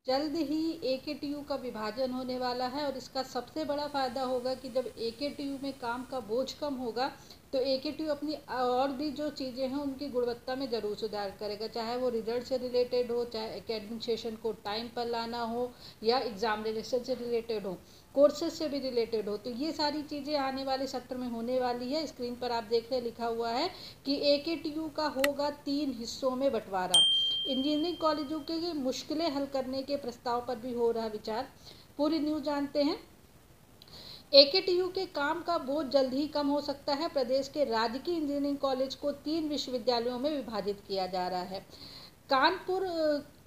जल्द ही एकेटीयू का विभाजन होने वाला है और इसका सबसे बड़ा फ़ायदा होगा कि जब एकेटीयू में काम का बोझ कम होगा तो एकेटीयू अपनी और भी जो चीज़ें हैं उनकी गुणवत्ता में ज़रूर सुधार करेगा, चाहे वो रिजल्ट से रिलेटेड हो, चाहे एकेडमिक सेशन को टाइम पर लाना हो, या एग्जामिनेशन से रिलेटेड हो, कोर्सेज से भी रिलेटेड हो। तो ये सारी चीज़ें आने वाले सत्र में होने वाली है। स्क्रीन पर आप देख रहे लिखा हुआ है कि एकेटीयू का होगा 3 हिस्सों में बंटवारा। इंजीनियरिंग कॉलेजों के मुश्किलें हल करने के प्रस्ताव पर भी हो रहा विचार। पूरी न्यूज़ जानते हैं। एकेटीयू के काम का बोझ जल्द ही कम हो सकता है। प्रदेश के राजकीय इंजीनियरिंग कॉलेज को 3 विश्वविद्यालयों में विभाजित किया जा रहा है। कानपुर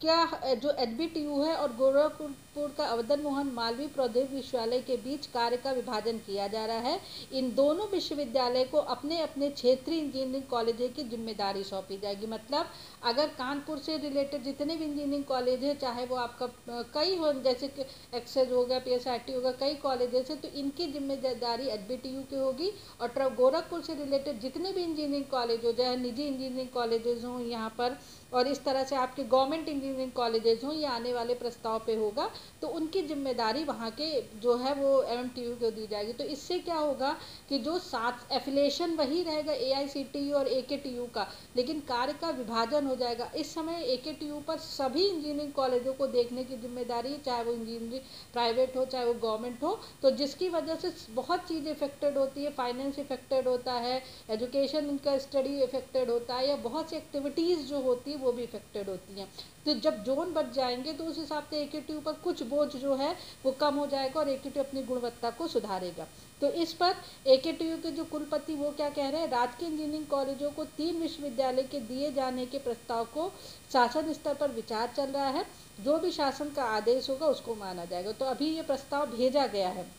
क्या जो एचबीटीयू है और गोरखपुर का अवधन मोहन मालवीय प्रौद्योगिकी विश्वविद्यालय के बीच कार्य का विभाजन किया जा रहा है। इन दोनों विश्वविद्यालय को अपने अपने क्षेत्रीय इंजीनियरिंग कॉलेज की जिम्मेदारी सौंपी जाएगी। मतलब अगर कानपुर से रिलेटेड जितने भी इंजीनियरिंग कॉलेज है, चाहे वो आपका कई हो, जैसे कि एक्सेस हो गया, पीएसआरटी होगा, कई कॉलेजेस है, तो इनकी जिम्मेदारी एचबीटीयू की होगी। और गोरखपुर से रिलेटेड जितने भी इंजीनियरिंग कॉलेज हो, चाहे निजी इंजीनियरिंग कॉलेजेस हों यहाँ पर, और इस तरह से आपके गवर्नमेंट इंजीनियरिंग कॉलेजेस हों, ये आने वाले प्रस्ताव पे होगा, तो उनकी जिम्मेदारी वहाँ के जो है वो एमएमटीयू को दी जाएगी। तो इससे क्या होगा कि जो साथ एफिलेशन वही रहेगा एआईसीटीई और एकेटीयू का, लेकिन कार्य का विभाजन हो जाएगा। इस समय एकेटीयू पर सभी इंजीनियरिंग कॉलेजों को देखने की जिम्मेदारी, चाहे वो इंजीनियरिंग प्राइवेट हो चाहे वो गवर्नमेंट हो, तो जिसकी वजह से बहुत चीज़ इफेक्टेड होती है। फाइनेंस इफेक्टेड होता है, एजुकेशन इनका स्टडी इफेक्टेड होता है, या बहुत सी एक्टिविटीज़ जो होती है वो भी इफेक्टेड होती हैं। तो जब जोन बच जाएंगे तो उस हिसाब से एकेटीयू पर कुछ बोझ जो है वो कम हो जाएगा और एकेटीयू अपनी गुणवत्ता को सुधारेगा। तो इस पर एकेटीयू के जो कुलपति वो क्या कह रहे हैं, राजकीय इंजीनियरिंग कॉलेजों को 3 विश्वविद्यालय के दिए जाने के प्रस्ताव को शासन स्तर पर विचार चल रहा है। जो भी शासन का आदेश होगा उसको माना जाएगा। तो अभी ये प्रस्ताव भेजा गया है।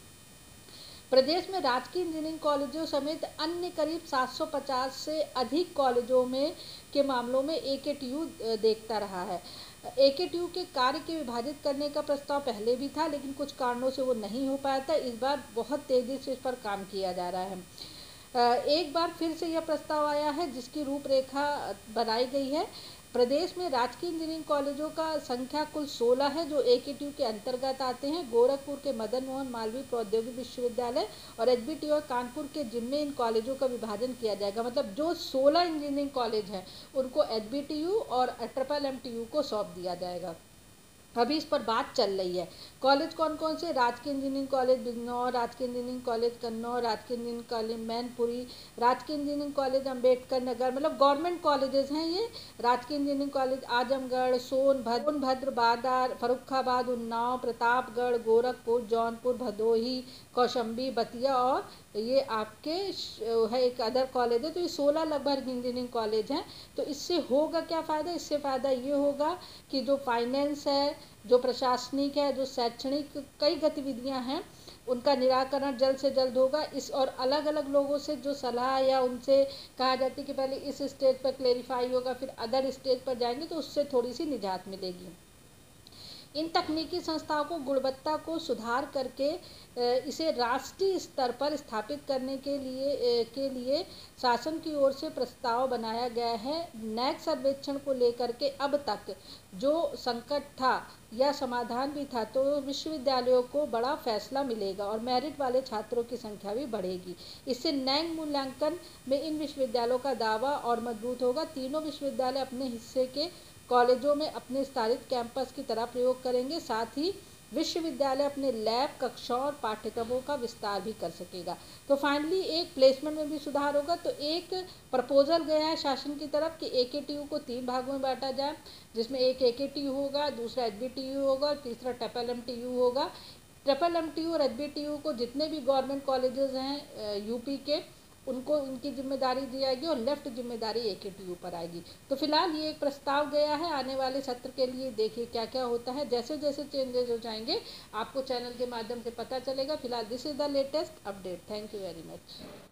प्रदेश में राजकीय इंजीनियरिंग कॉलेजों समेत अन्य करीब 750 से अधिक कॉलेजों में के मामलों में एकेटीयू देखता रहा है। एकेटीयू के कार्य के विभाजित करने का प्रस्ताव पहले भी था, लेकिन कुछ कारणों से वो नहीं हो पाया था। इस बार बहुत तेज़ी से इस पर काम किया जा रहा है। एक बार फिर से यह प्रस्ताव आया है जिसकी रूपरेखा बनाई गई है। प्रदेश में राजकीय इंजीनियरिंग कॉलेजों का संख्या कुल 16 है जो एकेटीयू के अंतर्गत आते हैं। गोरखपुर के मदन मोहन मालवीय प्रौद्योगिकी विश्वविद्यालय और एचबीटीयू कानपुर के जिम्मे इन कॉलेजों का विभाजन किया जाएगा। मतलब जो 16 इंजीनियरिंग कॉलेज हैं उनको एचबीटीयू और ट्रिपल एमटीयू को सौंप दिया जाएगा। अभी इस पर बात चल रही है। कॉलेज कौन कौन से, राजकीय इंजीनियरिंग कॉलेज बिजनौर, राजकीय इंजीनियरिंग कॉलेज कन्नौर, राजकीय इंजीनियरिंग कॉलेज मैनपुरी, राजकीय इंजीनियरिंग कॉलेज अम्बेडकर नगर, मतलब गवर्नमेंट कॉलेजेस हैं ये। राजकीय इंजीनियरिंग कॉलेज आजमगढ़, सोनभद्र, बादार, फर्रुखाबाद, उन्नाव, प्रतापगढ़, गोरखपुर, जौनपुर, भदोही, कौशाम्बी, बतिया, और ये आपके है एक अदर कॉलेज है। तो ये 16 लगभग इंजीनियरिंग कॉलेज हैं। तो इससे होगा क्या फ़ायदा, इससे फ़ायदा ये होगा कि जो फाइनेंस है, जो प्रशासनिक है, जो शैक्षणिक कई गतिविधियां हैं, उनका निराकरण जल्द से जल्द होगा। इस और अलग अलग लोगों से जो सलाह या उनसे कहा जाती है कि पहले इस स्टेज पर क्लेरिफाई होगा फिर अदर स्टेज पर जाएंगे, तो उससे थोड़ी सी निजात मिलेगी। इन तकनीकी संस्थाओं को गुणवत्ता को सुधार करके इसे राष्ट्रीय स्तर पर स्थापित करने के लिए शासन की ओर से प्रस्ताव बनाया गया है। नैक सर्वेक्षण को लेकर के अब तक जो संकट था या समाधान भी था, तो विश्वविद्यालयों को बड़ा फैसला मिलेगा और मेरिट वाले छात्रों की संख्या भी बढ़ेगी। इससे नैक मूल्यांकन में इन विश्वविद्यालयों का दावा और मजबूत होगा। तीनों विश्वविद्यालय अपने हिस्से के कॉलेजों में अपने विस्तारित कैंपस की तरह प्रयोग करेंगे। साथ ही विश्वविद्यालय अपने लैब, कक्षाओं और पाठ्यक्रमों का विस्तार भी कर सकेगा। तो फाइनली एक प्लेसमेंट में भी सुधार होगा। तो एक प्रपोजल गया है शासन की तरफ कि एकेटीयू को 3 भागों में बांटा जाए, जिसमें एक एकेटीयू होगा, दूसरा एचबीटीयू होगा और तीसरा ट्रिपल एमटीयू होगा। ट्रिपल एमटीयू और एचबीटीयू को जितने भी गवर्नमेंट कॉलेजेस हैं यूपी के, उनको उनकी जिम्मेदारी दी जाएगी और लेफ्ट जिम्मेदारी एकेटीयू पर आएगी। तो फिलहाल ये एक प्रस्ताव गया है, आने वाले सत्र के लिए देखिए क्या क्या होता है। जैसे जैसे चेंजेस हो जाएंगे आपको चैनल के माध्यम से पता चलेगा। फिलहाल this is the latest update. Thank you very much.